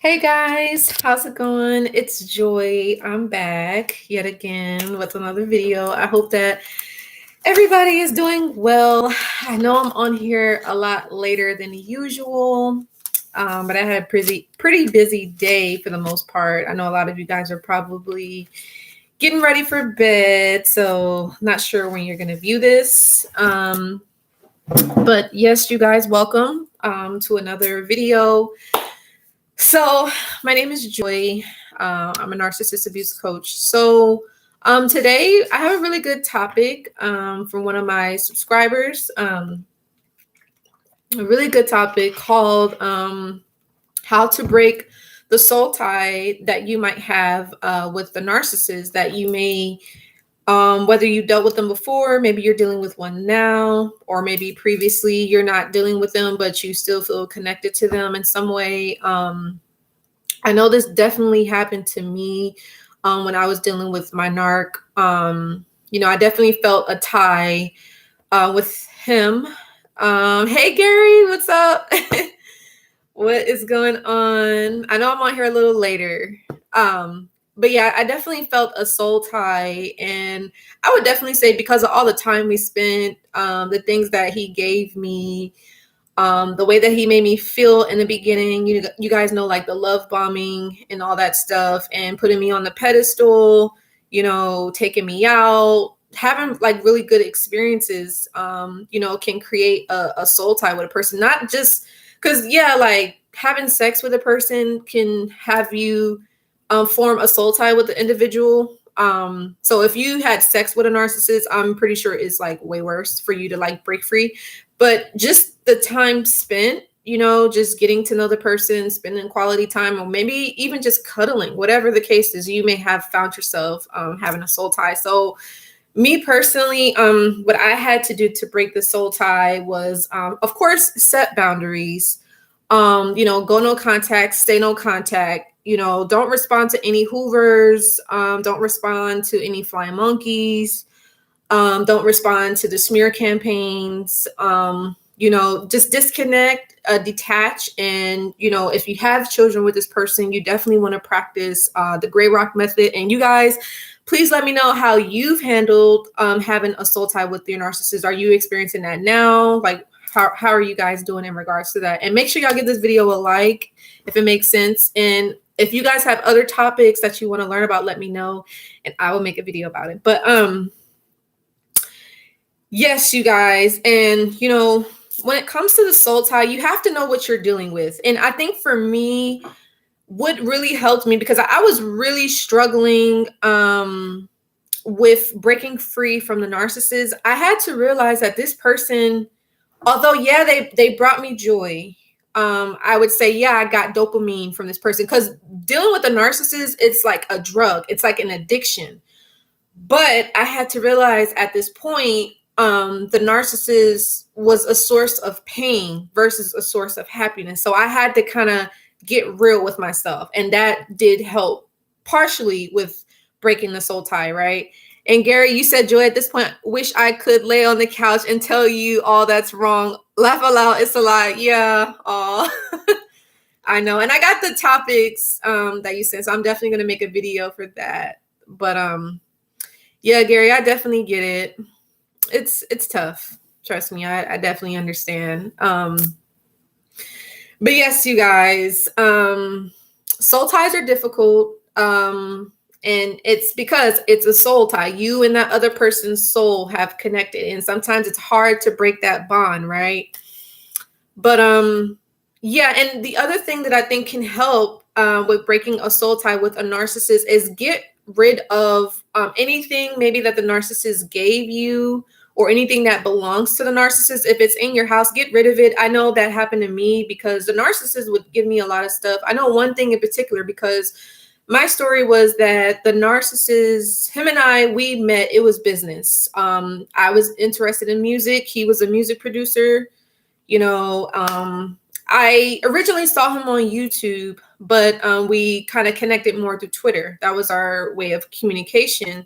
Hey guys, how's it going? It's Joy. I'm back yet again with another video. I hope that everybody is doing well. I know I'm on here a lot later than usual, but I had a pretty busy day for the most part. I know a lot of you guys are probably getting ready for bed, so not sure when you're going to view this. But yes, you guys, welcome to another video. So, my name is Joy. I'm a narcissist abuse coach. Today I have a really good topic from one of my subscribers. A really good topic called How to Break the Soul Tie That You Might Have with the Narcissist that you may, whether you dealt with them before, maybe you're dealing with one now, or maybe previously you're not dealing with them, but you still feel connected to them in some way. I know this definitely happened to me when I was dealing with my narc. I definitely felt a tie with him. Hey, Gary, what's up? What is going on? I know I'm on here a little later. But yeah, I definitely felt a soul tie. And I would definitely say because of all the time we spent, the things that he gave me, the way that he made me feel in the beginning, you guys know, like the love bombing and all that stuff, and putting me on the pedestal, taking me out, having like really good experiences, can create a soul tie with a person. Not just because, like having sex with a person can have you form a soul tie with the individual. So if you had sex with a narcissist, I'm pretty sure it's like way worse for you to like break free. But just the time spent, just getting to know the person, spending quality time, or maybe even just cuddling, whatever the case is, you may have found yourself having a soul tie. So me personally, what I had to do to break the soul tie was, of course, set boundaries. Go no contact, stay no contact. Don't respond to any Hoovers. Don't respond to any flying monkeys. Don't respond to the smear campaigns. Just disconnect, detach. And, if you have children with this person, you definitely want to practice the gray rock method. And you guys, please let me know how you've handled having a soul tie with your narcissist. Are you experiencing that now? Like, how are you guys doing in regards to that? And make sure y'all give this video a like if it makes sense. And if you guys have other topics that you want to learn about, let me know and I will make a video about it. But yes, you guys. And, when it comes to the soul tie, you have to know what you're dealing with. And I think for me, what really helped me, because I was really struggling with breaking free from the narcissist, I had to realize that this person, although, they brought me joy, I would say, I got dopamine from this person, because dealing with a narcissist, it's like a drug. It's like an addiction. But I had to realize at this point, the narcissist was a source of pain versus a source of happiness. So I had to kind of get real with myself. And that did help partially with breaking the soul tie, right? And Gary, you said, Joy, at this point, wish I could lay on the couch and tell you all that's wrong. Laugh aloud, it's a lie. Yeah. Aw. I know. And I got the topics that you sent, so I'm definitely going to make a video for that. But yeah, Gary, I definitely get it. It's tough. Trust me, I definitely understand. But yes, you guys, soul ties are difficult. And it's because it's a soul tie. You and that other person's soul have connected. And sometimes it's hard to break that bond, right? But yeah, and the other thing that I think can help with breaking a soul tie with a narcissist is get rid of anything maybe that the narcissist gave you, or anything that belongs to the narcissist. If it's in your house, get rid of it. I know that happened to me because the narcissist would give me a lot of stuff. I know one thing in particular, because my story was that the narcissist, him and I, we met, it was business. I was interested in music. He was a music producer. I originally saw him on YouTube, but we kind of connected more through Twitter. That was our way of communication.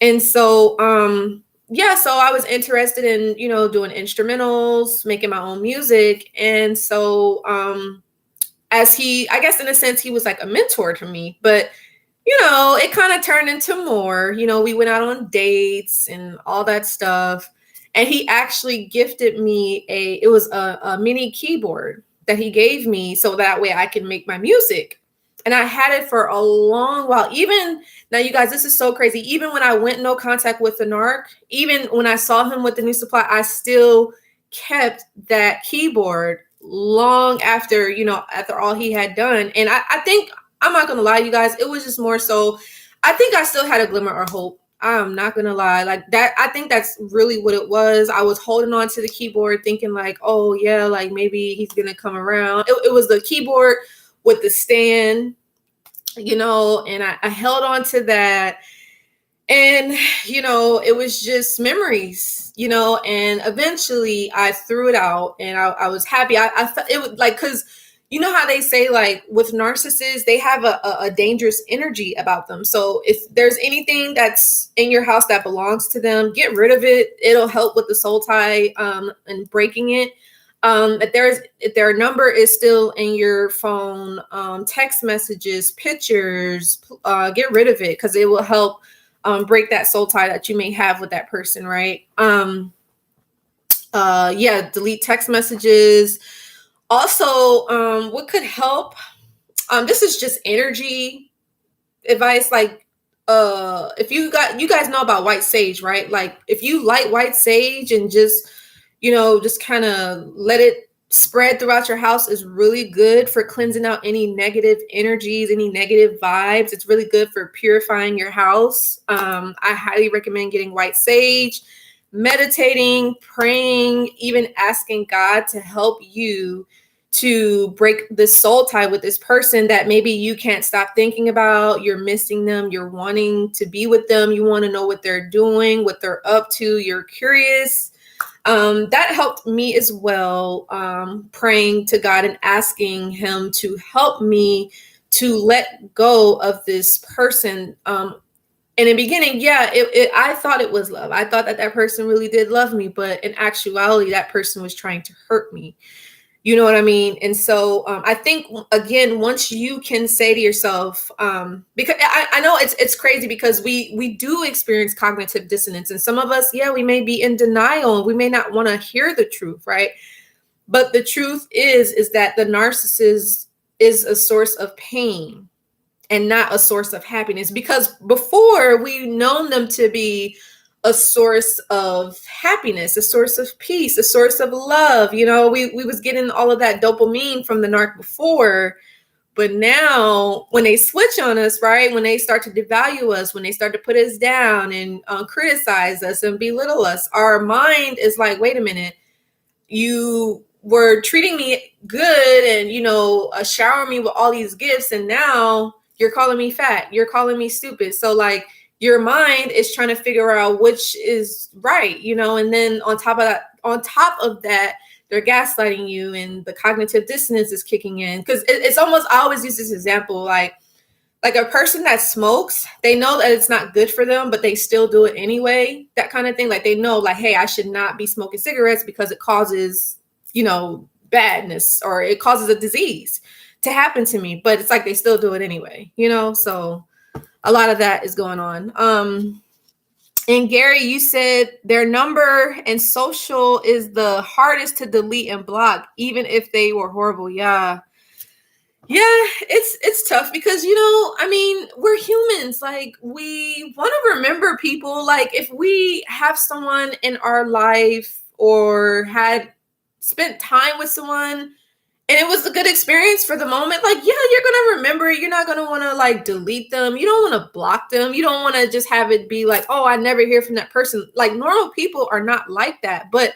And so, so I was interested in, doing instrumentals, making my own music. And so as he, I guess in a sense, he was like a mentor to me, but it kind of turned into more. We went out on dates and all that stuff. And he actually gifted me it was a mini keyboard that he gave me so that way I can make my music. And I had it for a long while. Even now, you guys, this is so crazy. Even when I went no contact with the Narc, even when I saw him with the new supply, I still kept that keyboard long after, after all he had done. And I think, I'm not going to lie, you guys, it was just more so, I think I still had a glimmer of hope. I'm not going to lie. Like that, I think that's really what it was. I was holding on to the keyboard thinking like, oh yeah, like maybe he's going to come around. It was the keyboard with the stand, and I held on to that. And, it was just memories, and eventually I threw it out and I was happy. I felt it was like, cause you know how they say like with narcissists, they have a dangerous energy about them. So if there's anything that's in your house that belongs to them, get rid of it. It'll help with the soul tie and breaking it. If their number is still in your phone, text messages, pictures, get rid of it because it will help break that soul tie that you may have with that person, right? Delete text messages. Also, what could help? This is just energy advice. Like, if you guys know about white sage, right? Like, if you light white sage and just kind of let it spread throughout your house, is really good for cleansing out any negative energies, any negative vibes. It's really good for purifying your house. I highly recommend getting white sage, meditating, praying, even asking God to help you to break this soul tie with this person that maybe you can't stop thinking about. You're missing them. You're wanting to be with them. You want to know what they're doing, what they're up to. You're curious. That helped me as well, praying to God and asking him to help me to let go of this person. In the beginning, I thought it was love. I thought that person really did love me, but in actuality, that person was trying to hurt me. You know what I mean? And so I think, again, once you can say to yourself, because I know it's crazy because we do experience cognitive dissonance. And some of us, we may be in denial and we may not want to hear the truth, right? But the truth is that the narcissist is a source of pain and not a source of happiness. Because before, we've known them to be a source of happiness, a source of peace, a source of love. We was getting all of that dopamine from the Narc before, but now when they switch on us, right, when they start to devalue us, when they start to put us down and criticize us and belittle us, our mind is like, wait a minute, you were treating me good and, showering me with all these gifts, and now you're calling me fat, you're calling me stupid. So like, your mind is trying to figure out which is right, and then on top of that, they're gaslighting you and the cognitive dissonance is kicking in. Because it's almost, I always use this example, like a person that smokes, they know that it's not good for them, but they still do it anyway, that kind of thing. Like they know like, hey, I should not be smoking cigarettes because it causes, badness, or it causes a disease to happen to me, but it's like they still do it anyway, so a lot of that is going on. And Gary, you said their number and social is the hardest to delete and block, even if they were horrible. Yeah, it's tough because, we're humans. Like, we want to remember people. Like, if we have someone in our life or had spent time with someone and it was a good experience for the moment, like, you're going to remember it. You're not going to want to like delete them. You don't want to block them. You don't want to just have it be like, oh, I never hear from that person. Like, normal people are not like that. But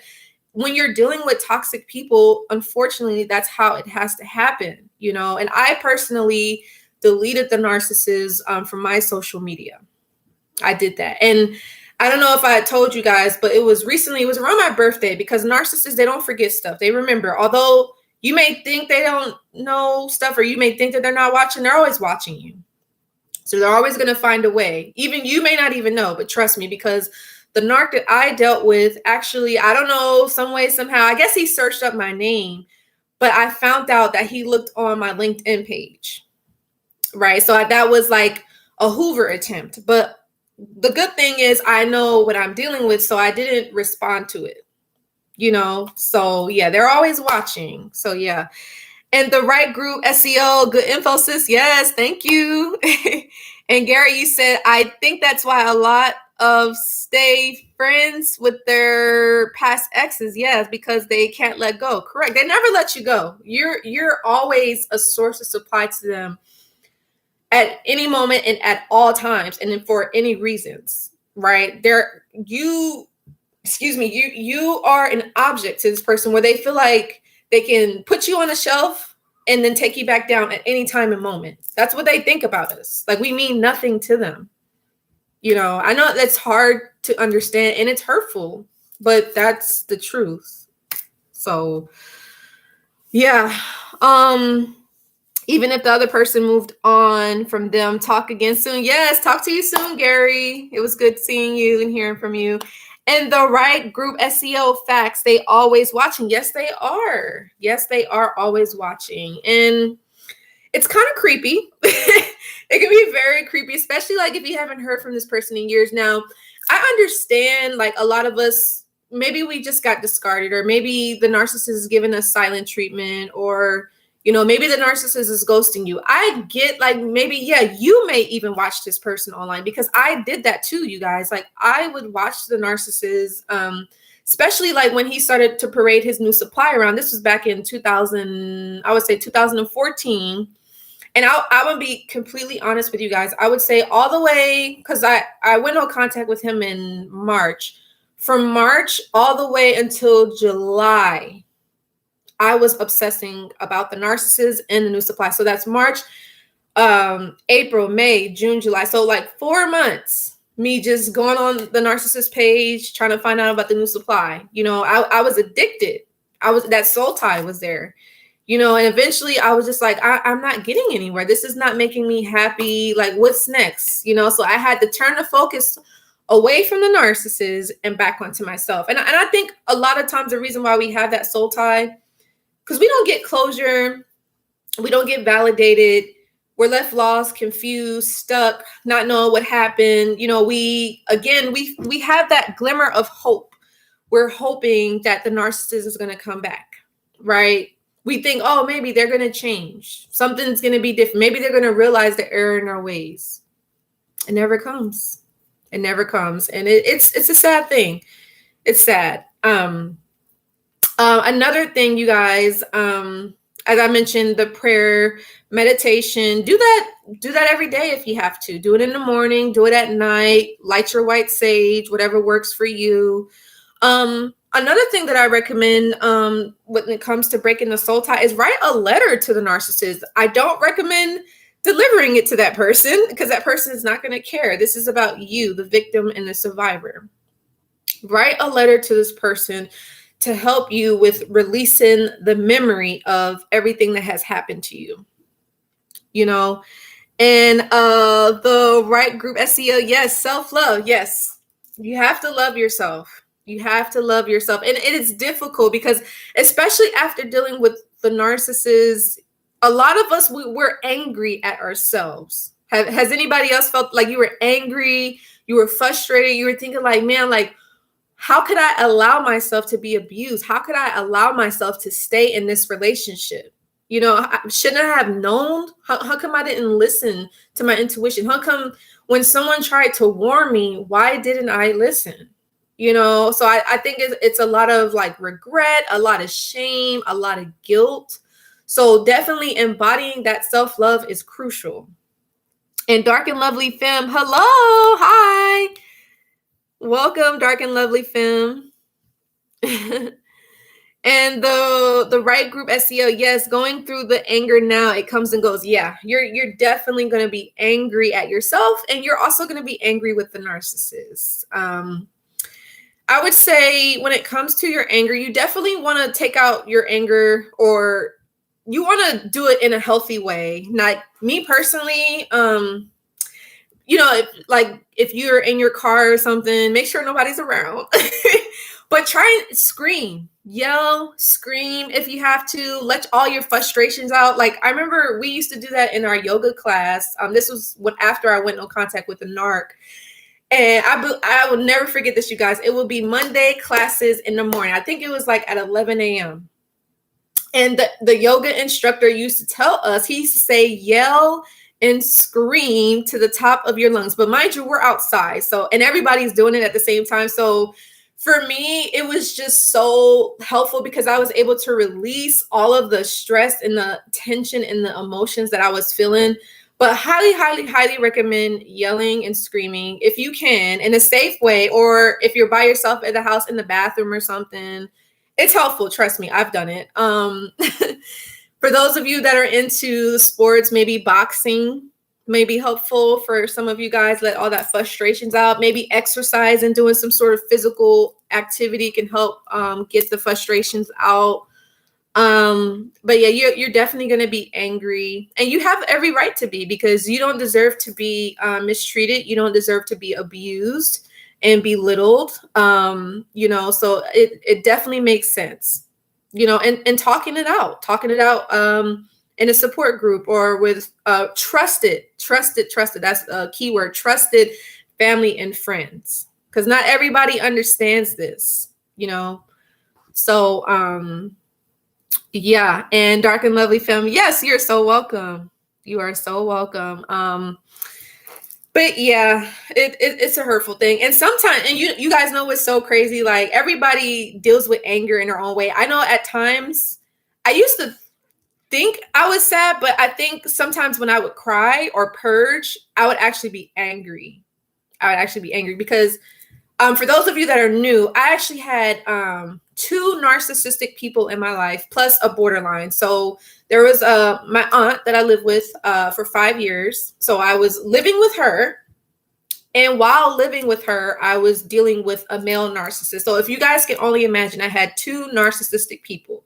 when you're dealing with toxic people, unfortunately, that's how it has to happen, And I personally deleted the narcissist from my social media. I did that. And I don't know if I told you guys, but it was around my birthday, because narcissists, they don't forget stuff. They remember. Although you may think they don't know stuff, or you may think that they're not watching, they're always watching you. So they're always going to find a way. Even you may not even know, but trust me, because the narc that I dealt with, actually, I don't know, some way, somehow, I guess he searched up my name, but I found out that he looked on my LinkedIn page, right? So that was like a Hoover attempt. But the good thing is I know what I'm dealing with, so I didn't respond to it, So yeah, they're always watching. So yeah. And the right group, SEO, good info, sis. Yes, thank you. And Gary, you said, I think that's why a lot of stay friends with their past exes. Yes, because they can't let go. Correct. They never let you go. You're always a source of supply to them at any moment and at all times, and then for any reasons, right? You are an object to this person where they feel like they can put you on a shelf and then take you back down at any time and moment. That's what they think about us. Like we mean nothing to them. I know that's hard to understand and it's hurtful, but that's the truth. So yeah. Even if the other person moved on from them, talk again soon. Yes, talk to you soon, Gary. It was good seeing you and hearing from you. And the right group, SEO facts, they always watching. Yes, they are. Yes, they are always watching. And it's kind of creepy. It can be very creepy, especially like if you haven't heard from this person in years. Now, I understand like a lot of us, maybe we just got discarded, or maybe the narcissist is giving us silent treatment, or maybe the narcissist is ghosting you. I get like maybe, yeah, you may even watch this person online, because I did that too, you guys. Like I would watch the narcissist, especially like when he started to parade his new supply around. This was back in 2000, I would say 2014. And I would be completely honest with you guys. I would say all the way, because I went on contact with him in March. From March all the way until July, I was obsessing about the narcissist and the new supply. So that's March, April, May, June, July. So like 4 months, me just going on the narcissist page, trying to find out about the new supply. I was addicted. That soul tie was there, and eventually I was just like, I'm not getting anywhere. This is not making me happy. Like, what's next? So I had to turn the focus away from the narcissist and back onto myself. And I think a lot of times the reason why we have that soul tie, because we don't get closure, we don't get validated, we're left lost, confused, stuck, not knowing what happened. We have that glimmer of hope. We're hoping that the narcissist is going to come back, right? We think, oh, maybe they're going to change. Something's going to be different. Maybe they're going to realize the error in our ways. It never comes. It never comes. And it's a sad thing. It's sad. Another thing, you guys, as I mentioned, the prayer, meditation, do that every day if you have to. Do it in the morning, do it at night, light your white sage, whatever works for you. Another thing that I recommend when it comes to breaking the soul tie is write a letter to the narcissist. I don't recommend delivering it to that person, because that person is not going to care. This is about you, the victim and the survivor. Write a letter to this person to help you with releasing the memory of everything that has happened to you, and the right group, SEO. Yes. Self-love. Yes. You have to love yourself. You have to love yourself. And it is difficult because, especially after dealing with the narcissist, a lot of us, we're angry at ourselves. Has anybody else felt like you were angry? You were frustrated. You were thinking like, man, like, how could I allow myself to be abused? How could I allow myself to stay in this relationship? Shouldn't I have known? How come I didn't listen to my intuition? How come when someone tried to warn me, why didn't I listen? So I think it's a lot of like regret, a lot of shame, a lot of guilt. So definitely embodying that self-love is crucial. And Dark and Lovely Femme, hello, hi. Welcome, Dark and Lovely Femme. And the right group, SEO, yes, going through the anger now, it comes and goes. Yeah, you're definitely going to be angry at yourself, and you're also going to be angry with the narcissist. I would say when it comes to your anger, you definitely want to take out your anger, or you want to do it in a healthy way. Not me personally. If you're in your car or something, make sure nobody's around. But try and scream, yell, scream if you have to. Let all your frustrations out. Like I remember we used to do that in our yoga class. This was after I went on contact with the Narc. And I will never forget this, you guys. It will be Monday classes in the morning. I think it was like at 11 a.m. And the yoga instructor used to tell us, he used to say, yell and scream to the top of your lungs. But mind you, we're outside. So, and everybody's doing it at the same time. So for me, it was just so helpful because I was able to release all of the stress and the tension and the emotions that I was feeling. But highly, highly, highly recommend yelling and screaming if you can in a safe way, or if you're by yourself at the house in the bathroom or something. It's helpful. Trust me, I've done it. For those of you that are into the sports, maybe boxing may be helpful for some of you guys. Let all that frustrations out. Maybe exercise and doing some sort of physical activity can help get the frustrations out. But yeah, you're definitely going to be angry, and you have every right to be, because you don't deserve to be mistreated. You don't deserve to be abused and belittled. So it definitely makes sense, and talking it out in a support group or with trusted, that's a key word, trusted family and friends, because not everybody understands this, so yeah. And Dark and Lovely Family, yes, you're so welcome. You are so welcome. But yeah, it's a hurtful thing. And sometimes, and you guys know what's so crazy, like everybody deals with anger in their own way. I know at times I used to think I was sad, but I think sometimes when I would cry or purge, I would actually be angry. Because for those of you that are new, I actually had 2 narcissistic people in my life, plus a borderline. So there was my aunt that I lived with for 5 years. So I was living with her. And while living with her, I was dealing with a male narcissist. So if you guys can only imagine, I had 2 narcissistic people,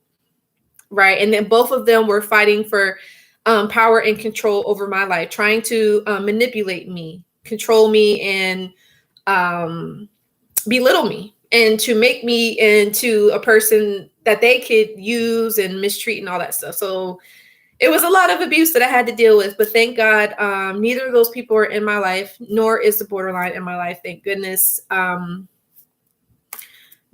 right? And then both of them were fighting for power and control over my life, trying to manipulate me, control me, and belittle me, and to make me into a person that they could use and mistreat and all that stuff. So it was a lot of abuse that I had to deal with, but thank God, neither of those people are in my life, nor is the borderline in my life. Thank goodness. But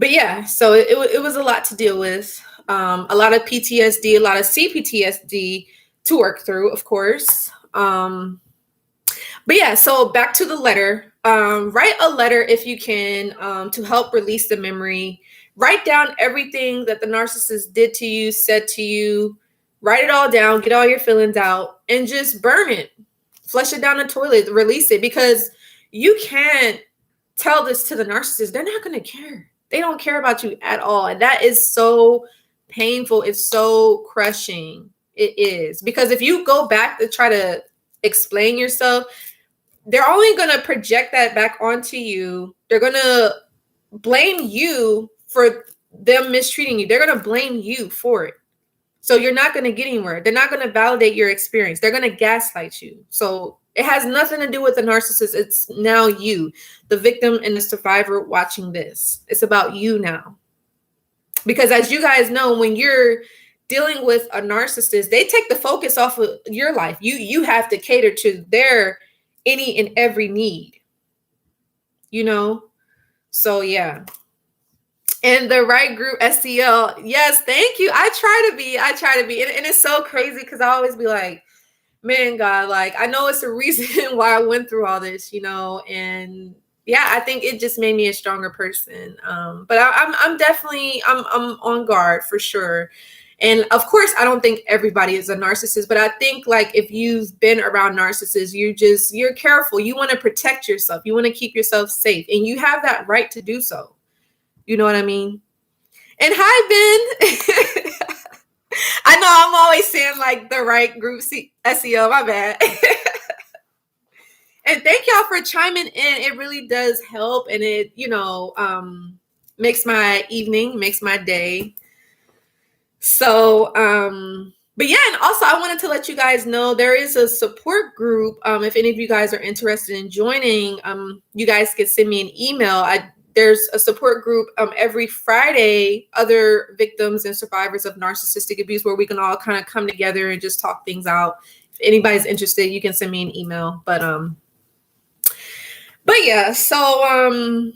yeah, so it was a lot to deal with. A lot of PTSD, a lot of CPTSD to work through, of course. But yeah, so back to the letter. Write a letter if you can, to help release the memory. Write down everything that the narcissist did to you, said to you. Write it all down, get all your feelings out, and just burn it. Flush it down the toilet, release it, because you can't tell this to the narcissist. They're not going to care. They don't care about you at all. And that is so painful. It's so crushing. It is. Because if you go back to try to explain yourself, they're only going to project that back onto you. They're going to blame you for them mistreating you. They're going to blame you for it. So you're not going to get anywhere. They're not going to validate your experience. They're going to gaslight you. So it has nothing to do with the narcissist. It's now you, the victim and the survivor, watching this. It's about you now. Because as you guys know, when you're dealing with a narcissist, they take the focus off of your life. You have to cater to their any and every need, So yeah. And the right group, STL. Yes, thank you. I try to be. And it's so crazy because I always be like, man, God, like, I know it's a reason why I went through all this, and yeah, I think it just made me a stronger person. But I'm definitely, I'm on guard for sure. And of course, I don't think everybody is a narcissist, but I think like if you've been around narcissists, you're careful. You want to protect yourself. You want to keep yourself safe, and you have that right to do so. You know what I mean? And hi, Ben. I know I'm always saying like the right group SEO, my bad. And thank y'all for chiming in. It really does help. And it, makes my evening, makes my day. So, but yeah, and also I wanted to let you guys know there is a support group. If any of you guys are interested in joining, you guys can send me an email. there's a support group every Friday, other victims and survivors of narcissistic abuse, where we can all kind of come together and just talk things out. If anybody's interested, you can send me an email. But yeah, so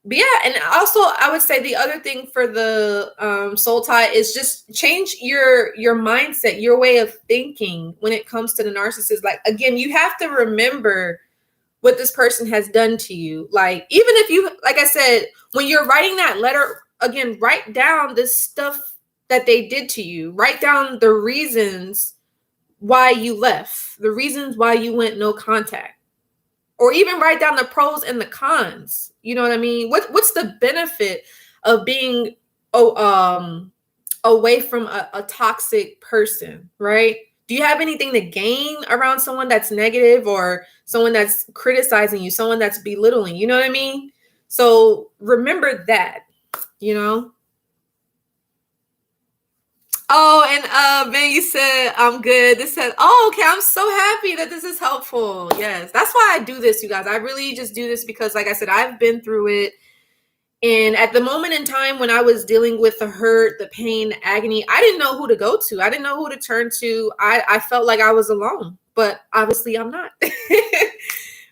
but yeah, and also I would say the other thing for the soul tie is just change your mindset, your way of thinking when it comes to the narcissist. Like, again, you have to remember what this person has done to you. Like, even if you, like I said, when you're writing that letter, again, write down the stuff that they did to you. Write down the reasons why you left, the reasons why you went no contact, or even write down the pros and the cons. You know what I mean? What's the benefit of being away from a toxic person, right? Do you have anything to gain around someone that's negative, or someone that's criticizing you, someone that's belittling? You know what I mean? So remember that, you know? Oh, and Ben, you said I'm good. This said, oh, okay. I'm so happy that this is helpful. Yes, that's why I do this, you guys. I really just do this because, like I said, I've been through it. And at the moment in time when I was dealing with the hurt, the pain, the agony, I didn't know who to go to. I didn't know who to turn to. I felt like I was alone, but obviously I'm not.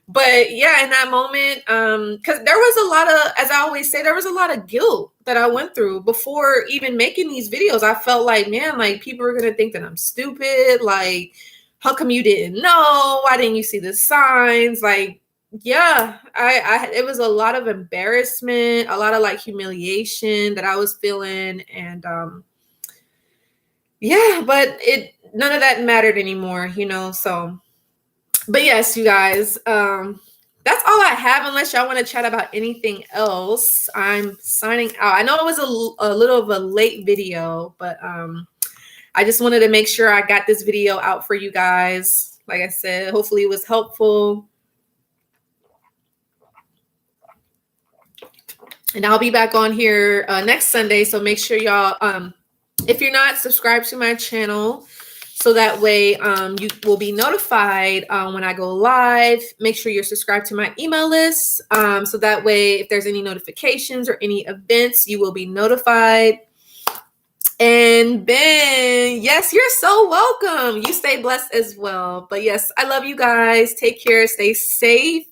But yeah, in that moment, because there was a lot of, as I always say, there was a lot of guilt that I went through before even making these videos. I felt like, man, like people are gonna think that I'm stupid. Like, how come you didn't know? Why didn't you see the signs? Like, yeah, I it was a lot of embarrassment, a lot of like humiliation that I was feeling, and yeah, but none of that mattered anymore, you know. So, but yes, you guys, that's all I have, unless y'all want to chat about anything else. I'm signing out. I know it was a little of a late video, but I just wanted to make sure I got this video out for you guys. Like I said, hopefully it was helpful. And I'll be back on here next Sunday. So make sure y'all, if you're not subscribed to my channel, so that way you will be notified when I go live. Make sure you're subscribed to my email list. So that way, if there's any notifications or any events, you will be notified. And Ben, yes, you're so welcome. You stay blessed as well. But yes, I love you guys. Take care. Stay safe.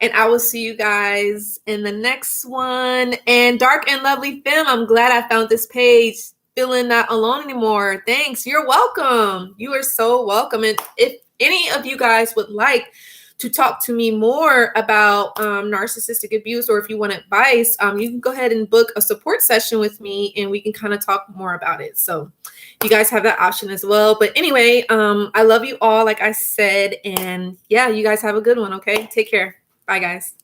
And I will see you guys in the next one. And Dark and Lovely Femme, I'm glad I found this page. Feeling not alone anymore. Thanks. You're welcome. You are so welcome. And if any of you guys would like to talk to me more about narcissistic abuse, or if you want advice, you can go ahead and book a support session with me and we can kind of talk more about it. So you guys have that option as well. But anyway, I love you all, like I said. And yeah, you guys have a good one. Okay. Take care. Bye, guys.